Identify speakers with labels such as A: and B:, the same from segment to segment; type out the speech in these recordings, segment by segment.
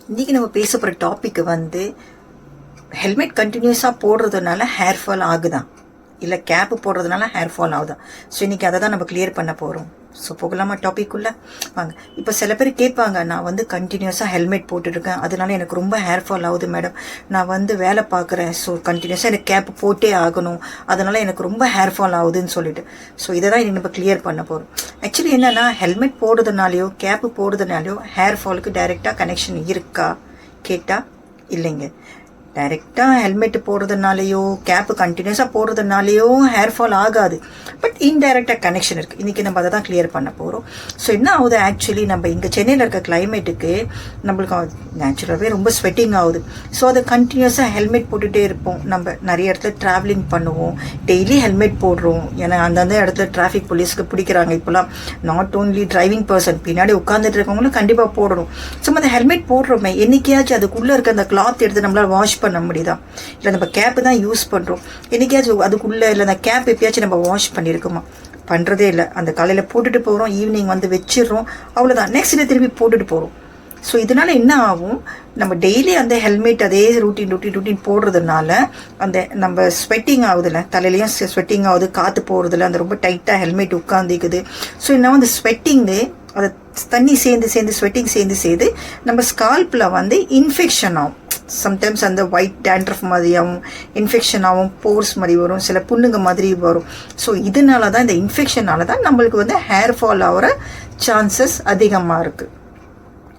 A: இன்றைக்கி நம்ம பேச போகிற டாபிக் வந்து ஹெல்மெட் கண்டினியூஸாக போடுறதுனால ஹேர் ஃபால் ஆகுதான், இல்லை கேப்பு போடுறதுனால ஹேர் ஃபால் ஆகுதான். ஸோ இன்றைக்கி அதை தான் நம்ம கிளியர் பண்ண போகிறோம். ஸோ போகலாமா டாபிக்குள்ளே வாங்க. இப்போ சில பேர் கேட்பாங்க, நான் வந்து கண்டினியூஸாக ஹெல்மெட் போட்டுருக்கேன், அதனால எனக்கு ரொம்ப ஹேர் ஃபால் ஆகுது மேடம், நான் வந்து வேலை பார்க்குறேன், ஸோ கண்டினியூஸாக எனக்கு கேப் போட்டே ஆகணும், அதனால் எனக்கு ரொம்ப ஹேர் ஃபால் ஆகுதுன்னு சொல்லிட்டு. ஸோ இதை தான் இன்னைக்கு நம்ம கிளியர் பண்ண போகிறோம். ஆக்சுவலி என்னென்னா, ஹெல்மெட் போடுறதுனாலையோ கேப்பு போடுறதுனாலையோ ஹேர் ஃபாலுக்கு டைரெக்டாக கனெக்ஷன் இருக்கா கேட்டால் இல்லைங்க. டைரெக்டாக ஹெல்மெட் போடுறதுனாலையோ கேப்பு கண்டினியூஸாக போடுறதுனாலையோ ஹேர் ஃபால் ஆகாது, பட் இன்டைரக்டாக கனெக்ஷன் இருக்குது. இன்றைக்கி நம்ம அதை தான் கிளியர் பண்ண போகிறோம். ஸோ என்ன ஆகுது, ஆக்சுவலி நம்ம இங்கே சென்னையில் இருக்க கிளைமேட்டுக்கு நம்மளுக்கு நேச்சுரலாகவே ரொம்ப ஸ்வெட்டிங் ஆகுது. ஸோ அதை கண்டினியூஸாக ஹெல்மெட் போட்டுகிட்டே இருப்போம். நம்ம நிறைய இடத்துல ட்ராவலிங் பண்ணுவோம், டெய்லி ஹெல்மெட் போடுறோம். ஏன்னா அந்தந்த இடத்துல டிராஃபிக் போலீஸ்க்கு பிடிக்கிறாங்க இப்போலாம். நாட் ஓன்லி டிரைவிங் பர்சன், பின்னாடி உட்காந்துட்டு இருக்கவங்களும் கண்டிப்பாக போடணும். ஸோ அந்த ஹெல்மெட் போடுறோமே, என்னைக்காச்சும் அதுக்குள்ளே இருக்க அந்த கிளாத் எடுத்து நம்மளால் வாஷ் பண்ண முடியுதா? இல்லை நம்ம கேப்பு தான் யூஸ் பண்ணுறோம், என்னைக்காச்சும் அதுக்குள்ளே இல்லை அந்த கேப் எப்பயாச்சும் நம்ம வாஷ் பண்ணியிருக்கோமா? பண்ணுறதே இல்லை. அந்த காலையில் போட்டுட்டு போகிறோம், ஈவினிங் வந்து வச்சிடுறோம், அவ்வளோதான். நெக்ஸ்ட் டே திருப்பி போட்டுட்டு போகிறோம். ஸோ இதனால் என்ன ஆகும், நம்ம டெய்லி அந்த ஹெல்மெட் அதே ரூட்டீன் போடுறதுனால அந்த நம்ம ஸ்வெட்டிங் ஆகுதுல்ல, தலையிலையும் ஸ்வெட்டிங் ஆகுது, காற்று போகிறதுல அந்த ரொம்ப டைட்டாக ஹெல்மெட் உட்காந்துக்குது. ஸோ என்ன அந்த ஸ்வெட்டிங்கு, அதை தண்ணி சேர்ந்து ஸ்வெட்டிங் சேர்ந்து நம்ம ஸ்கால்பில் வந்து இன்ஃபெக்ஷன் ஆகும். சம்டைம்ஸ் அந்த ஒயிட் டேண்ட்ரஃப் மாதிரியாகவும் இன்ஃபெக்ஷன் ஆகும், போர்ஸ் மாதிரி வரும், சில புண்ணுங்க மாதிரி வரும். ஸோ இதனால தான், இந்த இன்ஃபெக்ஷனால தான் நம்மளுக்கு வந்து ஹேர் ஃபால் ஆகிற சான்சஸ் அதிகமாக இருக்குது.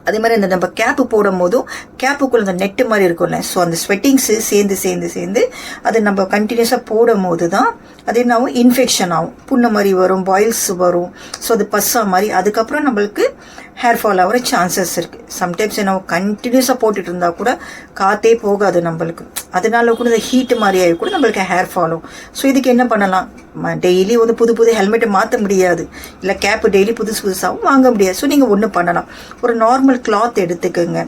A: அதே மாதிரி இந்த நம்ம கேப்பு போடும் போதும் கேப்புக்குள்ள அந்த நெட்டு மாதிரி இருக்கும்ல, ஸோ அந்த ஸ்வெட்டிங்ஸு சேர்ந்து அது நம்ம கண்டினியூஸாக போடும் போது தான் அது என்ன ஆகும், இன்ஃபெக்ஷன் ஆகும், புண்ணு மாதிரி வரும், பாயில்ஸ் வரும். ஸோ அது பஸ்ஸா மாதிரி அதுக்கப்புறம் நம்மளுக்கு ஹேர் ஃபால் ஆகிற சான்சஸ் இருக்குது. சம்டைம்ஸ் என்ன கண்டினியூஸாக போட்டுட்டு இருந்தால் கூட காற்றே போகாது நம்மளுக்கு, அதனால கூட இந்த ஹீட்டு மாதிரியாகி கூட நம்மளுக்கு ஹேர் ஃபாலும். ஸோ இதுக்கு என்ன பண்ணலாம், டெய்லி வந்து புது ஹெல்மெட்டை மாற்ற முடியாது, இல்லை கேப்பு டெய்லி புதுசாகவும் வாங்க முடியாது. ஸோ நீங்கள் ஒன்று பண்ணலாம், ஒரு நார்மல் கிளாத் எடுத்துக்கோங்க,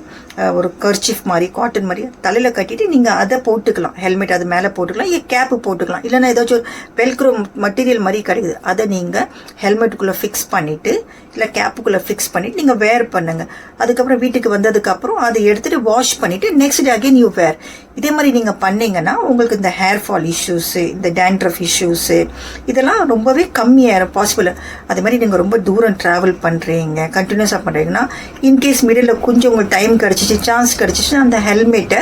A: ஒரு கர்ச்சீஃப் மாதிரி காட்டன் மாதிரி தலையில் கட்டிட்டு நீங்கள் அதை போட்டுக்கலாம், ஹெல்மெட் அது மேலே போட்டுக்கலாம், இல்லை கேப்பு போட்டுக்கலாம். இல்லைன்னா ஏதாச்சும் ஒரு வெல்க்ரோ மெட்டீரியல் மாதிரி கிடைக்குது, அதை நீங்கள் ஹெல்மெட்டுக்குள்ளே ஃபிக்ஸ் பண்ணிவிட்டு இல்லை கேப்புக்குள்ளே ஃபிக்ஸ் பண்ணிவிட்டு நீங்கள் வேர் பண்ணுங்கள். அதுக்கப்புறம் வீட்டுக்கு வந்ததுக்கப்புறம் அதை எடுத்துகிட்டு வாஷ் பண்ணிவிட்டு நெக்ஸ்ட் டே அகெயின் யூ வேர். இதே மாதிரி நீங்கள் பண்ணிங்கன்னா உங்களுக்கு இந்த ஹேர் ஃபால் இஷ்யூஸு, இந்த டேண்ட்ரஃப் இஷ்யூஸு இதெல்லாம் ரொம்பவே கம்மியாக பாசிபிள். அதே மாதிரி நீங்கள் ரொம்ப தூரம் ட்ராவல் பண்ணுறீங்க, கண்டினியூஸாக பண்ணுறீங்கன்னா, இன்கேஸ் மிடில் கொஞ்சம் உங்களுக்கு டைம் கிடச்சிச்சு, சான்ஸ் கிடச்சிச்சுன்னா அந்த ஹெல்மெட்டை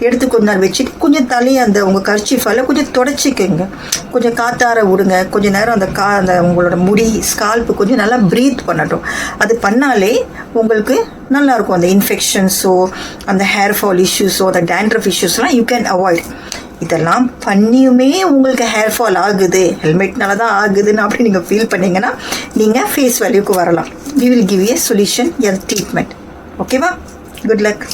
A: எடுத்து கொஞ்ச நேரம் வச்சுட்டு கொஞ்சம் தலையை அந்த உங்கள் கர்ச்சீஃபால் கொஞ்சம் தொடச்சிக்கோங்க, கொஞ்சம் காத்தார விடுங்க, கொஞ்சம் நேரம் அந்த உங்களோட முடி ஸ்கால்ப்பு கொஞ்சம் நல்லா ப்ரீத் பண்ணட்டும். அது பண்ணாலே உங்களுக்கு நல்லாயிருக்கும். அந்த இன்ஃபெக்ஷன்ஸோ அந்த ஹேர் ஃபால் இஷ்யூஸோ அந்த டேண்ட்ரஃப் இஷ்யூஸ்லாம் யூ கேன் அவாய்ட். இதெல்லாம் பண்ணியுமே உங்களுக்கு ஹேர் ஃபால் ஆகுது, ஹெல்மெட்னால தான் ஆகுதுன்னு அப்படி நீங்கள் ஃபீல் பண்ணிங்கன்னா நீங்கள் ஃபேஸ் வேல்யூக்கு வரலாம். We will give a solution, a treatment. ஓகேவா? Good luck.